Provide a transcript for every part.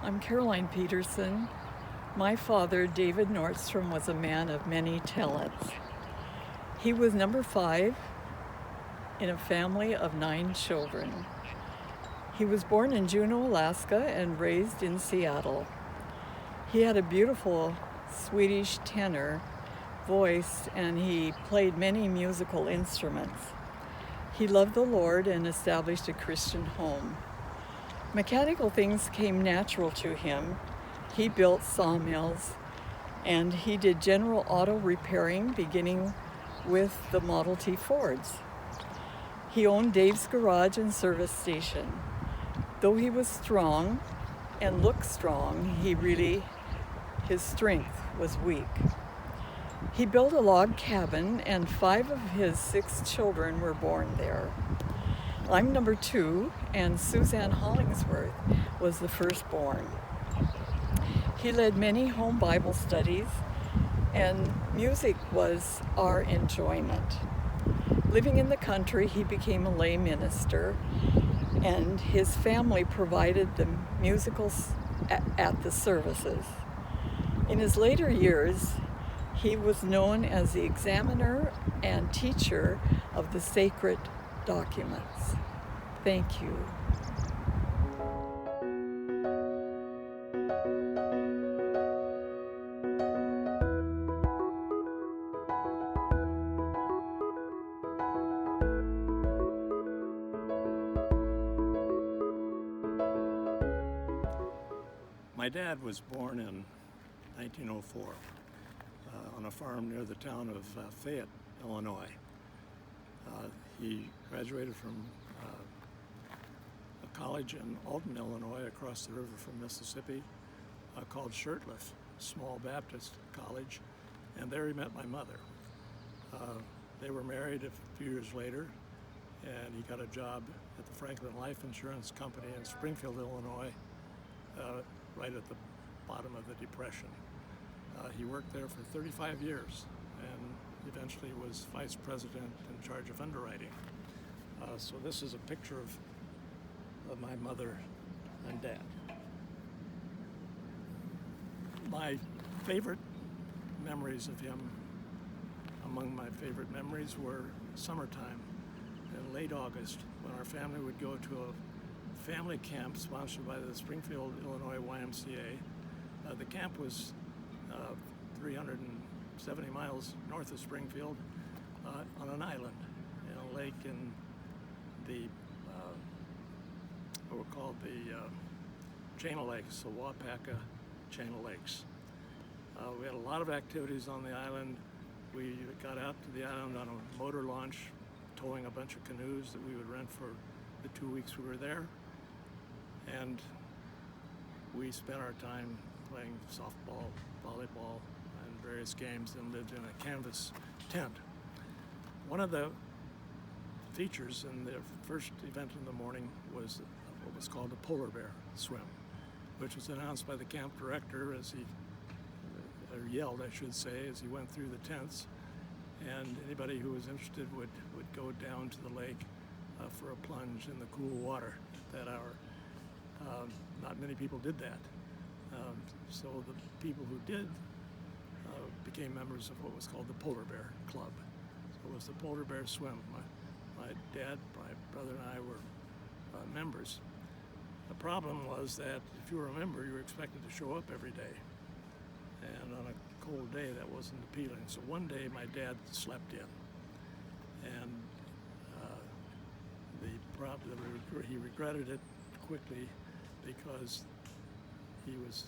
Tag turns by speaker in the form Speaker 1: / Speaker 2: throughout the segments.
Speaker 1: I'm Caroline Peterson. My father, David Nordstrom, was a man of many talents. He was number 5 in a family of 9 children. He was born in Juneau, Alaska, and raised in Seattle. He had a beautiful Swedish tenor voice, and he played many musical instruments. He loved the Lord and established a Christian home. Mechanical things came natural to him. He built sawmills, and he did general auto repairing, beginning with the Model T Fords. He owned Dave's Garage and Service Station. Though he was strong and looked strong, his strength was weak. He built a log cabin, and 5 of his 6 children were born there. I'm number 2, and Suzanne Hollingsworth was the firstborn. He led many home Bible studies, and music was our enjoyment. Living in the country, he became a lay minister, and his family provided the musicals at the services. In his later years, he was known as the examiner and teacher of the sacred documents. Thank you.
Speaker 2: My dad was born in 1904 on a farm near the town of Fayette, Illinois. He graduated from a college in Alton, Illinois, across the river from Mississippi, called Shurtleff Small Baptist College, and there he met my mother. They were married a few years later, and he got a job at the Franklin Life Insurance Company in Springfield, Illinois, right at the bottom of the Depression. He worked there for 35 years and eventually was vice president in charge of underwriting. So this is a picture of my mother and dad. My favorite memories of him, among my favorite memories, were summertime in late August when our family would go to a family camp sponsored by the Springfield, Illinois YMCA. The camp was 370 miles north of Springfield on an island in a lake in the what were called the chain of lakes, the Waupaca chain of lakes. We had a lot of activities on the island. We got out to the island on a motor launch, towing a bunch of canoes that we would rent for the 2 weeks we were there. And we spent our time playing softball, volleyball, and various games, and lived in a canvas tent. One of the features in the first event in the morning was what was called a polar bear swim, which was announced by the camp director as he, or yelled, I should say, as he went through the tents. And anybody who was interested would go down to the lake for a plunge in the cool water at that hour. Not many people did that. So the people who did became members of what was called the Polar Bear Club. So it was the Polar Bear Swim. My dad, my brother, and I were members. The problem was that if you were a member, you were expected to show up every day. And on a cold day, that wasn't appealing. So one day, my dad slept in. And he regretted it quickly because he was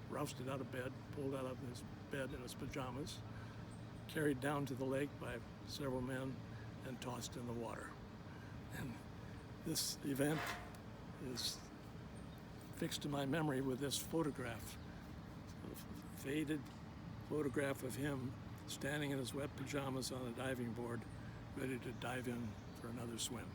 Speaker 2: rousted out of bed, pulled out of his bed in his pajamas, carried down to the lake by several men, and tossed in the water. And this event is fixed in my memory with this photograph, a faded photograph of him standing in his wet pajamas on a diving board, ready to dive in for another swim.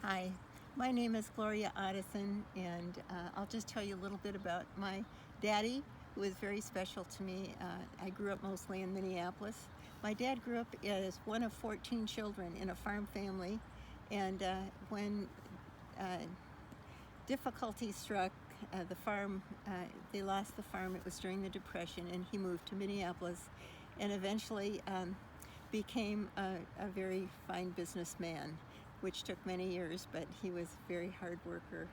Speaker 3: Hi, my name is Gloria Otteson, and I'll just tell you a little bit about my daddy, who is very special to me. I grew up mostly in Minneapolis. My dad grew up as one of 14 children in a farm family, and when difficulty struck the farm, they lost the farm. It was during the Depression, and he moved to Minneapolis and eventually became a very fine businessman, which took many years, but he was a very hard worker.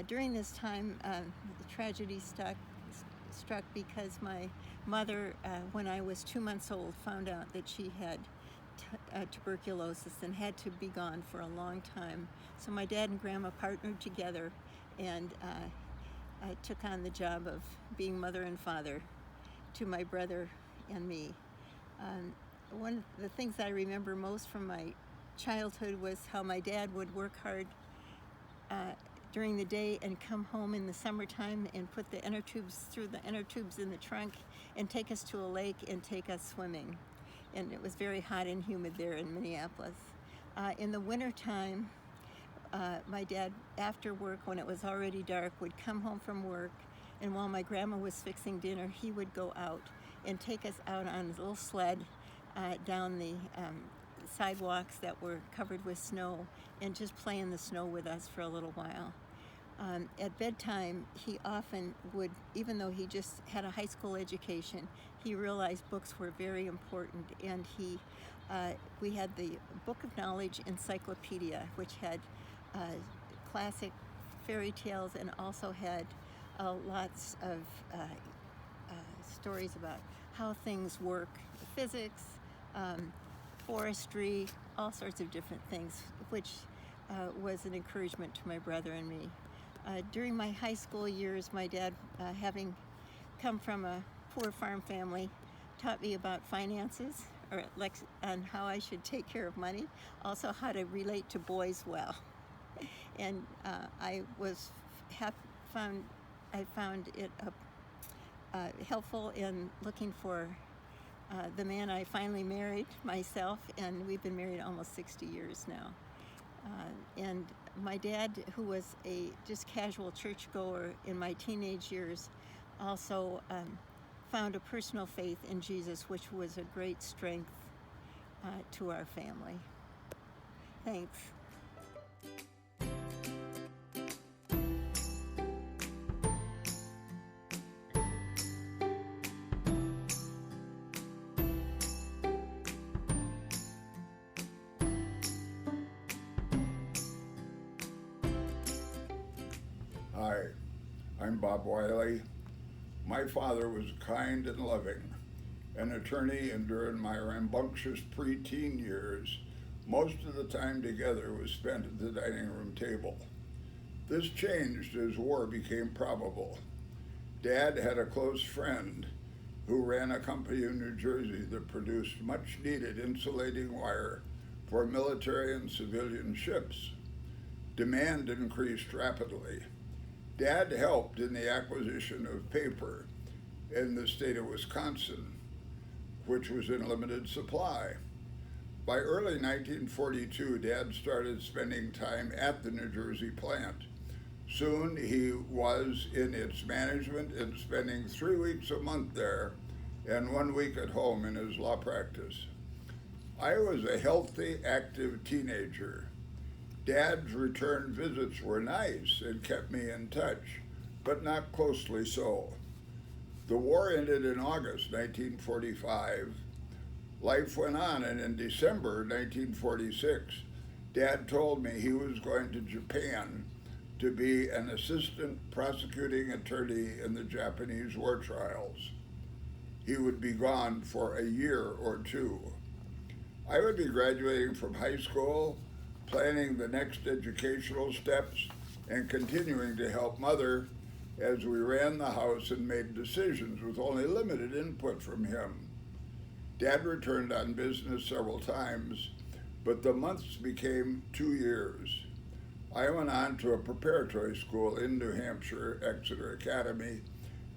Speaker 3: During this time, the tragedy struck because my mother, when I was 2 months old, found out that she had tuberculosis and had to be gone for a long time. So my dad and grandma partnered together, and I took on the job of being mother and father to my brother and me. One of the things I remember most from my childhood was how my dad would work hard during the day and come home in the summertime and put the inner tubes in the trunk and take us to a lake and take us swimming. And it was very hot and humid there in Minneapolis. In the wintertime, my dad, after work, when it was already dark, would come home from work, and while my grandma was fixing dinner, he would go out and take us out on his little sled down the sidewalks that were covered with snow and just play in the snow with us for a little while. At bedtime, he often would, even though he just had a high school education, he realized books were very important, and we had the Book of Knowledge Encyclopedia, which had classic fairy tales and also had lots of stories about how things work, physics, forestry, all sorts of different things, which was an encouragement to my brother and me. During my high school years, my dad, having come from a poor farm family, taught me about finances, or on how I should take care of money, also how to relate to boys well. And I found it helpful in looking for the man I finally married myself, and we've been married almost 60 years now. And my dad, who was a just casual churchgoer in my teenage years, also found a personal faith in Jesus, which was a great strength to our family. Thanks.
Speaker 4: Hi, I'm Bob Wiley. My father was kind and loving, an attorney, and during my rambunctious preteen years, most of the time together was spent at the dining room table. This changed as war became probable. Dad had a close friend who ran a company in New Jersey that produced much needed insulating wire for military and civilian ships. Demand increased rapidly. Dad helped in the acquisition of paper in the state of Wisconsin, which was in limited supply. By early 1942, Dad started spending time at the New Jersey plant. Soon he was in its management and spending 3 weeks a month there and 1 week at home in his law practice. I was a healthy, active teenager. Dad's return visits were nice and kept me in touch, but not closely so. The war ended in August 1945. Life went on, and in December 1946, Dad told me he was going to Japan to be an assistant prosecuting attorney in the Japanese war trials. He would be gone for a year or two. I would be graduating from high school, planning the next educational steps, and continuing to help Mother as we ran the house and made decisions with only limited input from him. Dad returned on business several times, but the months became 2 years. I went on to a preparatory school in New Hampshire, Exeter Academy,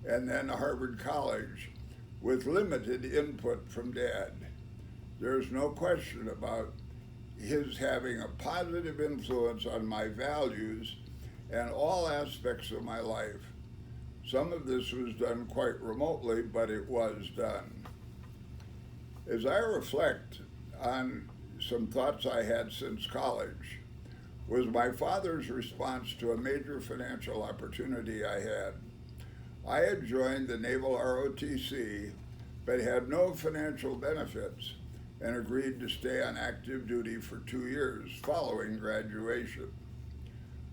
Speaker 4: and then Harvard College, with limited input from Dad. There's no question about his having a positive influence on my values and all aspects of my life. Some of this was done quite remotely, but it was done. As I reflect on some thoughts I had since college, was my father's response to a major financial opportunity I had. I had joined the Naval ROTC, but had no financial benefits and agreed to stay on active duty for 2 years following graduation.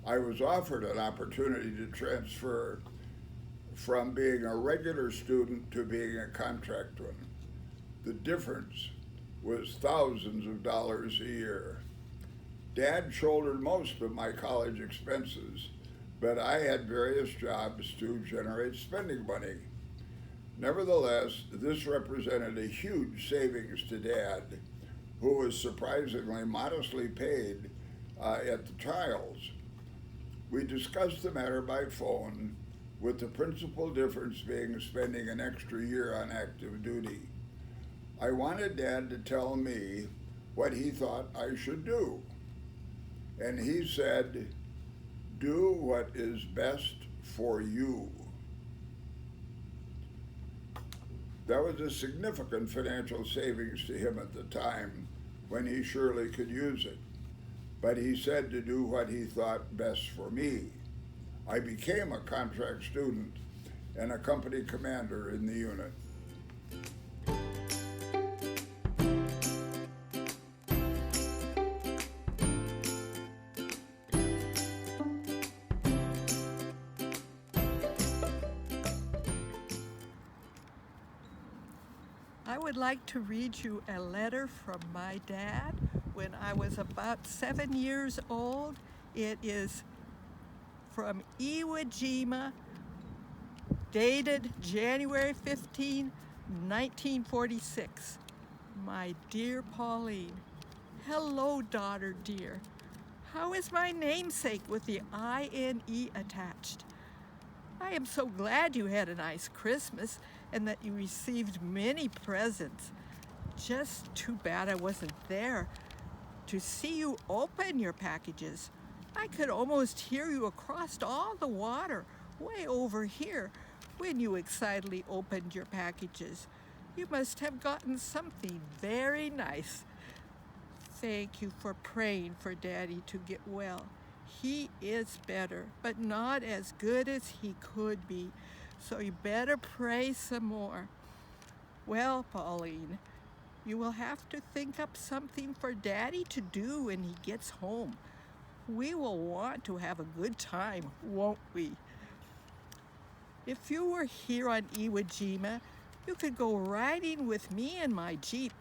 Speaker 4: I was offered an opportunity to transfer from being a regular student to being a contract one. The difference was thousands of dollars a year. Dad shouldered most of my college expenses, but I had various jobs to generate spending money. Nevertheless, this represented a huge savings to Dad, who was surprisingly modestly paid at the trials. We discussed the matter by phone, with the principal difference being spending an extra year on active duty. I wanted Dad to tell me what he thought I should do. And he said, "Do what is best for you." That was a significant financial savings to him at the time, when he surely could use it. But he said to do what he thought best for me. I became a contract student and a company commander in the unit.
Speaker 1: I would like to read you a letter from my dad when I was about 7 years old. It is from Iwo Jima, dated January 15, 1946. My dear Pauline, hello, daughter dear. How is my namesake with the INE attached? I am so glad you had a nice Christmas and that you received many presents. Just too bad I wasn't there to see you open your packages. I could almost hear you across all the water, way over here, when you excitedly opened your packages. You must have gotten something very nice. Thank you for praying for Daddy to get well. He is better, but not as good as he could be, so you better pray some more. Well, Pauline, you will have to think up something for Daddy to do when he gets home. We will want to have a good time, won't we? If you were here on Iwo Jima, you could go riding with me in my Jeep.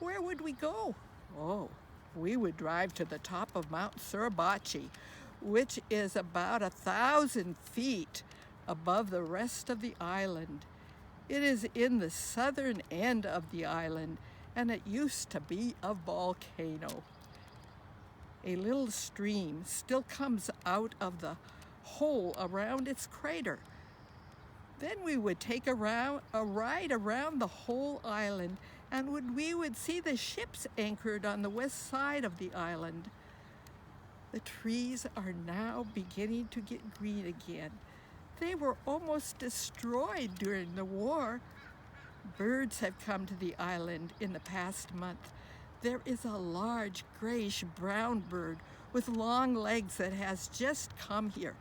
Speaker 1: Where would we go? Oh, we would drive to the top of Mount Suribachi, which is about 1,000 feet above the rest of the island. It is in the southern end of the island, and it used to be a volcano. A little stream still comes out of the hole around its crater. Then we would take a ride around the whole island, and we would see the ships anchored on the west side of the island. The trees are now beginning to get green again. They were almost destroyed during the war. Birds have come to the island in the past month. There is a large grayish-brown bird with long legs that has just come here.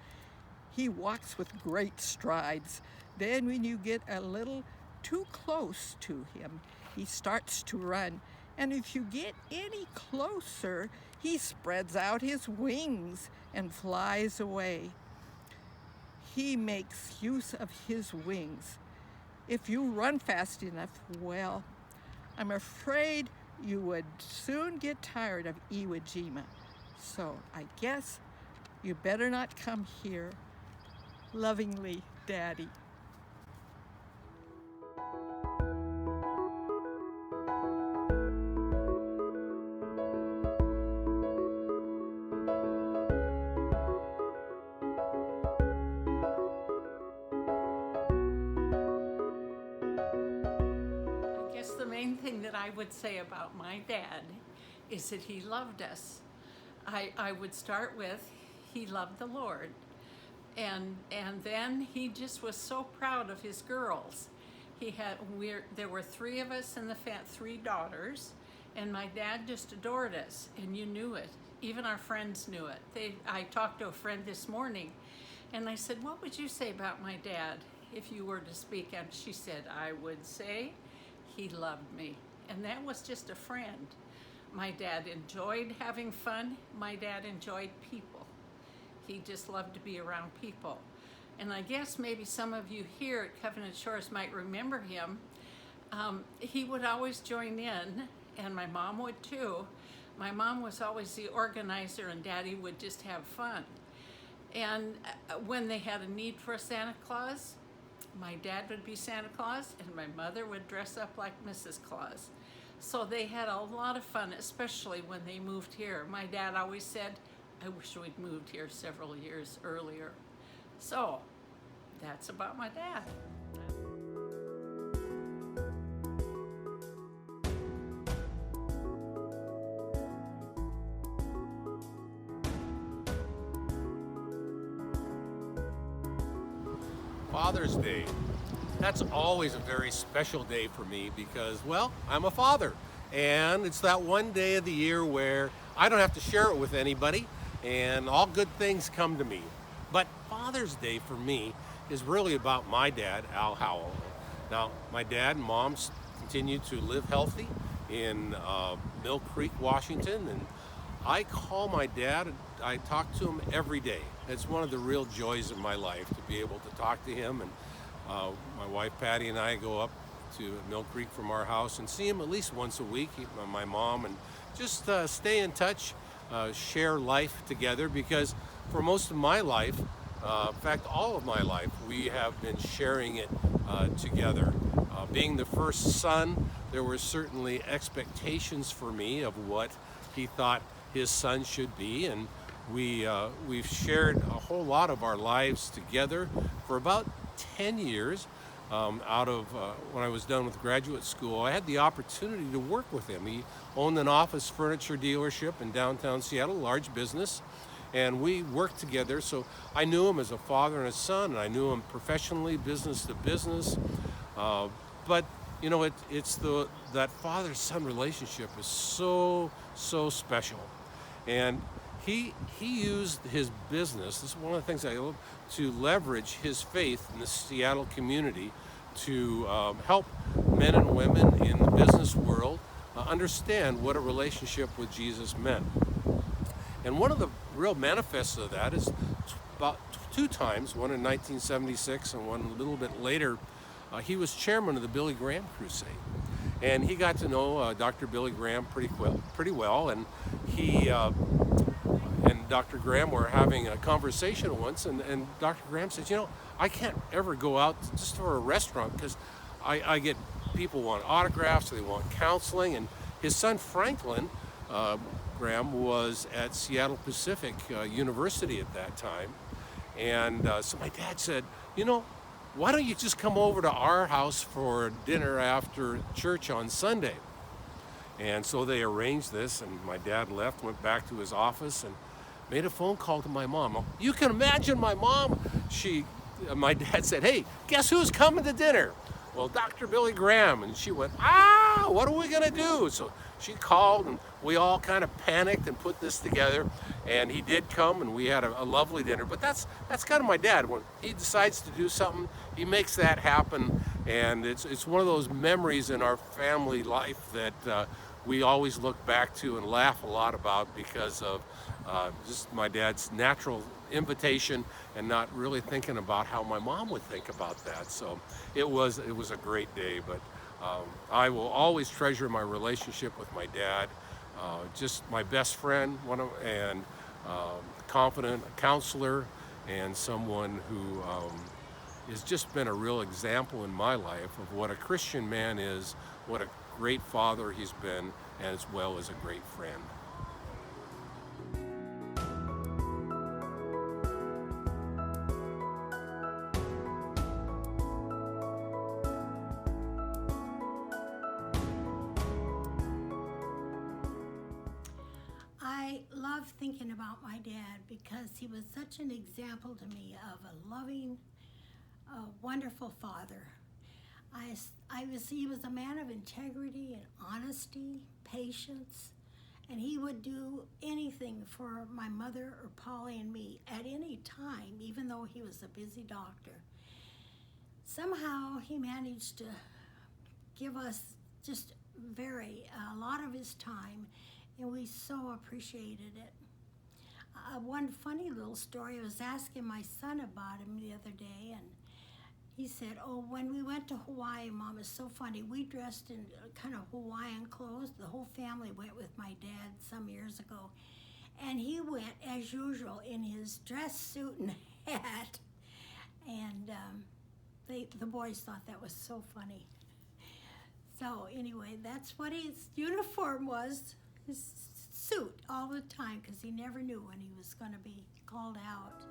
Speaker 1: He walks with great strides. Then when you get a little too close to him, he starts to run. And if you get any closer, he spreads out his wings and flies away. He makes use of his wings. If you run fast enough, well, I'm afraid you would soon get tired of Iwo Jima. So I guess you better not come here. Lovingly, Daddy.
Speaker 5: I guess the main thing that I would say about my dad is that he loved us. I would start with, he loved the Lord. And then he just was so proud of his girls. There were three of us in the three daughters, and my dad just adored us, and you knew it. Even our friends knew it. I talked to a friend this morning, and I said, what would you say about my dad if you were to speak? And she said, I would say he loved me. And that was just a friend. My dad enjoyed having fun. My dad enjoyed people. He just loved to be around people. And I guess maybe some of you here at Covenant Shores might remember him. He would always join in, and my mom would too. My mom was always the organizer, and Daddy would just have fun. And when they had a need for a Santa Claus, my dad would be Santa Claus, and my mother would dress up like Mrs. Claus. So they had a lot of fun, especially when they moved here. My dad always said, I wish we'd moved here several years earlier. So that's about my dad.
Speaker 6: Father's Day. That's always a very special day for me because, well, I'm a father. And it's that one day of the year where I don't have to share it with anybody and all good things come to me. But Father's Day for me is really about my dad, Al Howell. Now, my dad and mom continue to live healthy in Mill Creek, Washington, and I call my dad, I talk to him every day. It's one of the real joys of my life to be able to talk to him. And my wife Patty and I go up to Mill Creek from our house and see him at least once a week, my mom, and just stay in touch, share life together, because for most of my life, in fact all of my life, we have been sharing it together. Being the first son, there were certainly expectations for me of what he thought his son should be, and we've shared a whole lot of our lives together for about 10 years. Out of when I was done with graduate school, I had the opportunity to work with him. He owned an office furniture dealership in downtown Seattle, large business, and we worked together. So I knew him as a father and a son, and I knew him professionally, business to business. But you know, that father-son relationship is so special, and he used his business. This is one of the things I love, to leverage his faith in the Seattle community to help men and women in the business world understand what a relationship with Jesus meant. And one of the real manifests of that is about two times, one in 1976 and one a little bit later, he was chairman of the Billy Graham Crusade. And he got to know Dr. Billy Graham pretty well, and he and Dr. Graham were having a conversation once, and Dr. Graham says, you know, I can't ever go out just for a restaurant because I get people want autographs, they want counseling, and his son Franklin Graham was at Seattle Pacific University at that time, and so my dad said, you know, why don't you just come over to our house for dinner after church on Sunday? And so they arranged this, and my dad left, went back to his office, and made a phone call to my mom. You can imagine my mom, my dad said, hey, guess who's coming to dinner? Well, Dr. Billy Graham. And she went, what are we gonna do? So she called, and we all kind of panicked and put this together, and he did come, and we had a lovely dinner. But that's kind of my dad. When he decides to do something, he makes that happen, and it's one of those memories in our family life that we always look back to and laugh a lot about because of just my dad's natural invitation and not really thinking about how my mom would think about that. So it was a great day, but I will always treasure my relationship with my dad. Just my best friend, and confident, a counselor, and someone who has just been a real example in my life of what a Christian man is, what a great father he's been, as well as a great friend.
Speaker 7: I love thinking about my dad because he was such an example to me of a loving, wonderful father. He was a man of integrity and honesty, patience, and he would do anything for my mother or Polly and me at any time, even though he was a busy doctor. Somehow he managed to give us just a lot of his time, and we so appreciated it. One funny little story, I was asking my son about him the other day, and he said, oh, when we went to Hawaii, Mom, it's so funny. We dressed in kind of Hawaiian clothes. The whole family went with my dad some years ago. And he went, as usual, in his dress suit and hat. And the boys thought that was so funny. So anyway, that's what his uniform was, his suit all the time, because he never knew when he was going to be called out.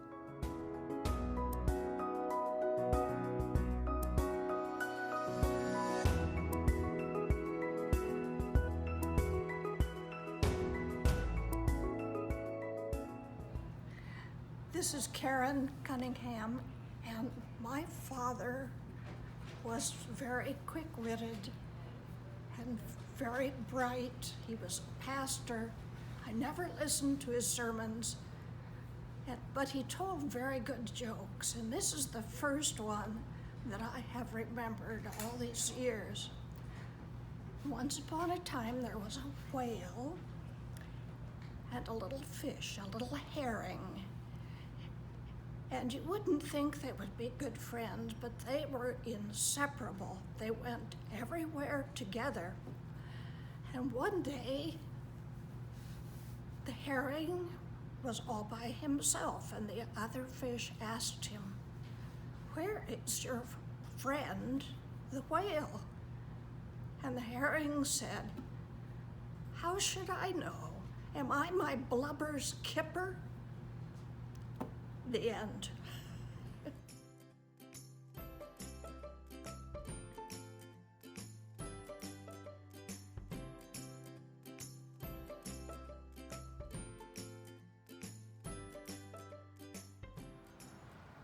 Speaker 8: This is Karen Cunningham, and my father was very quick-witted and very bright. He was a pastor. I never listened to his sermons, but he told very good jokes, and this is the first one that I have remembered all these years. Once upon a time, there was a whale and a little fish, a little herring. And you wouldn't think they would be good friends, but they were inseparable. They went everywhere together. And one day, the herring was all by himself, and the other fish asked him, "Where is your friend, the whale?" And the herring said, "How should I know? Am I my blubber's kipper?" The end.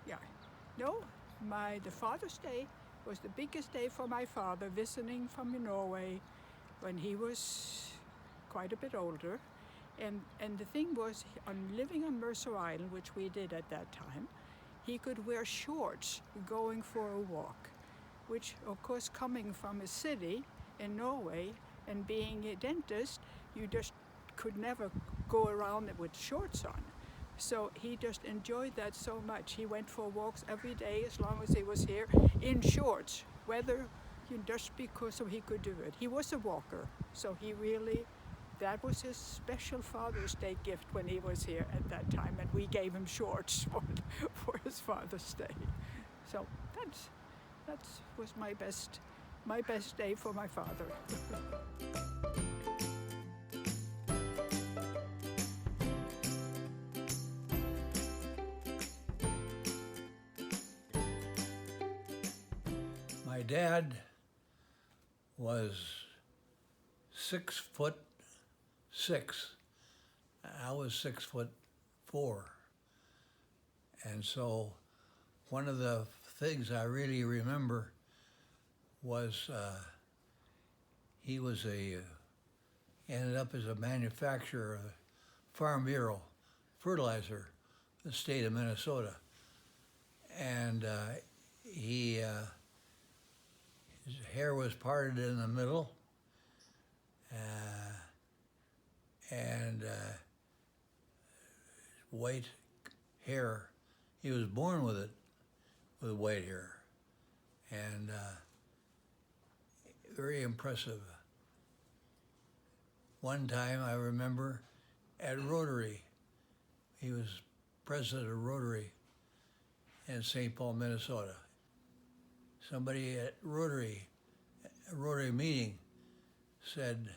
Speaker 9: Yeah. No, the Father's Day was the biggest day for my father, visiting from Norway when he was quite a bit older. And the thing was, living on Mercer Island, which we did at that time, he could wear shorts going for a walk, which, of course, coming from a city in Norway and being a dentist, you just could never go around with shorts on. So he just enjoyed that so much. He went for walks every day as long as he was here in shorts, just because so he could do it. He was a walker, so that was his special Father's Day gift when he was here at that time, and we gave him shorts for his Father's Day. So that was my best day for my father.
Speaker 10: My dad was 6'6". I was 6'4". And so one of the things I really remember was he ended up as a manufacturer of Farm Bureau fertilizer, the state of Minnesota. And his hair was parted in the middle, and white hair. He was born with it, with white hair, and very impressive. One time I remember at Rotary, he was president of Rotary in St. Paul, Minnesota. Somebody at a Rotary meeting said,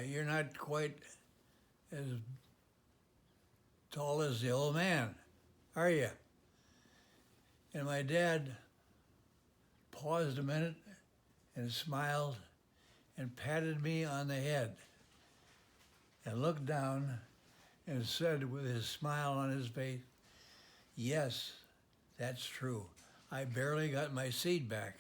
Speaker 10: "You're not quite as tall as the old man, are you?" And my dad paused a minute and smiled and patted me on the head. and looked down and said with his smile on his face, "Yes, that's true. I barely got my seed back."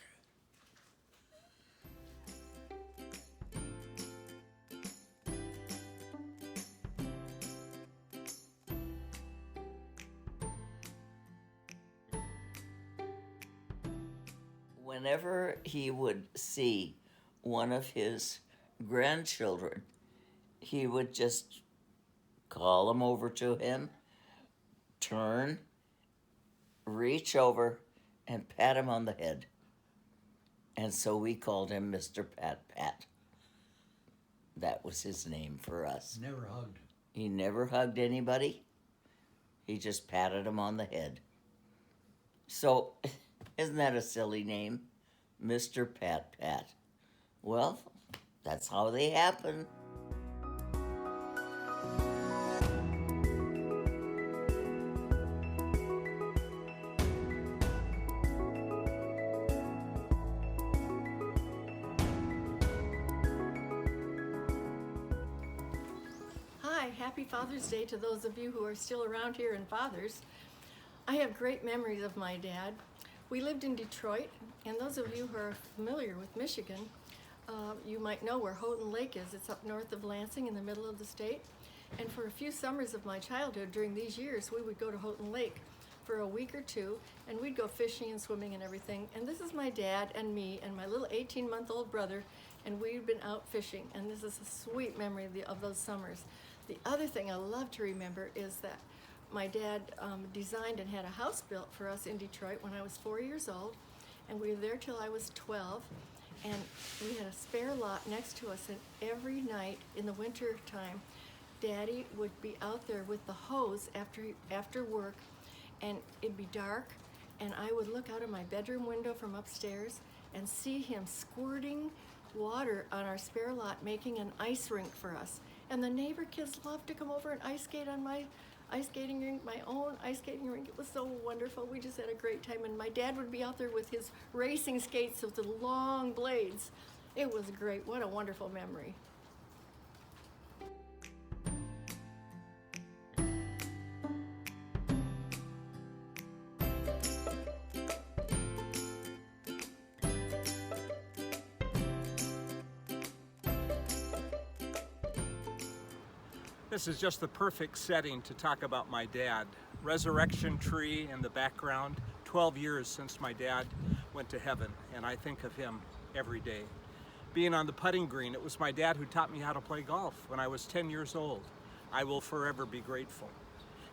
Speaker 11: Whenever he would see one of his grandchildren, he would just call them over to him, turn, reach over, and pat him on the head. And so we called him Mr. Pat Pat. That was his name for us.
Speaker 10: Never hugged.
Speaker 11: He never hugged anybody. He just patted them on the head. So, isn't that a silly name? Mr. Pat Pat. Well, that's how they happen.
Speaker 12: Hi, happy Father's Day to those of you who are still around here and fathers. I have great memories of my dad. We lived in Detroit, and those of you who are familiar with Michigan, you might know where Houghton Lake is. It's up north of Lansing in the middle of the state. And for a few summers of my childhood during these years, we would go to Houghton Lake for a week or two, and we'd go fishing and swimming and everything. And this is my dad and me and my little 18-month-old brother, and we'd been out fishing. And this is a sweet memory of those summers. The other thing I love to remember is that my dad designed and had a house built for us in Detroit when I was 4 years old, and we were there till I was 12. And we had a spare lot next to us, and every night in the winter time, Daddy would be out there with the hose after work, and it'd be dark, and I would look out of my bedroom window from upstairs and see him squirting water on our spare lot, making an ice rink for us. And the neighbor kids loved to come over and ice skate on my ice skating rink, my own ice skating rink. It was so wonderful. We just had a great time. And my dad would be out there with his racing skates with the long blades. It was great. What a wonderful memory.
Speaker 13: This is just the perfect setting to talk about my dad. Resurrection tree in the background, 12 years since my dad went to heaven, and I think of him every day. Being on the putting green, it was my dad who taught me how to play golf when I was 10 years old. I will forever be grateful.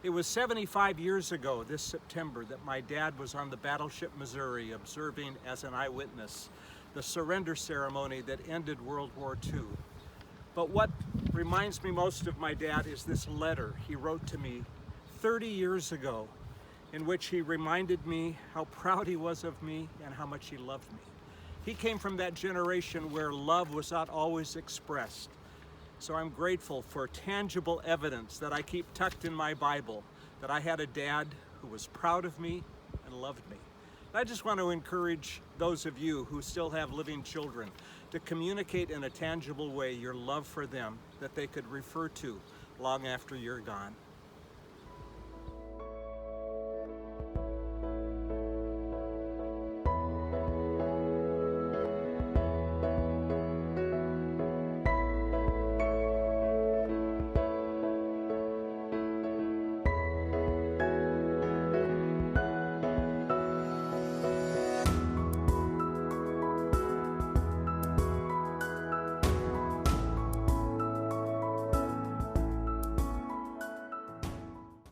Speaker 13: It was 75 years ago this September that my dad was on the battleship Missouri observing as an eyewitness the surrender ceremony that ended World War II. But what reminds me most of my dad is this letter he wrote to me 30 years ago, in which he reminded me how proud he was of me and how much he loved me. He came from that generation where love was not always expressed. So I'm grateful for tangible evidence that I keep tucked in my Bible, that I had a dad who was proud of me and loved me. I just want to encourage those of you who still have living children to communicate in a tangible way your love for them that they could refer to long after you're gone.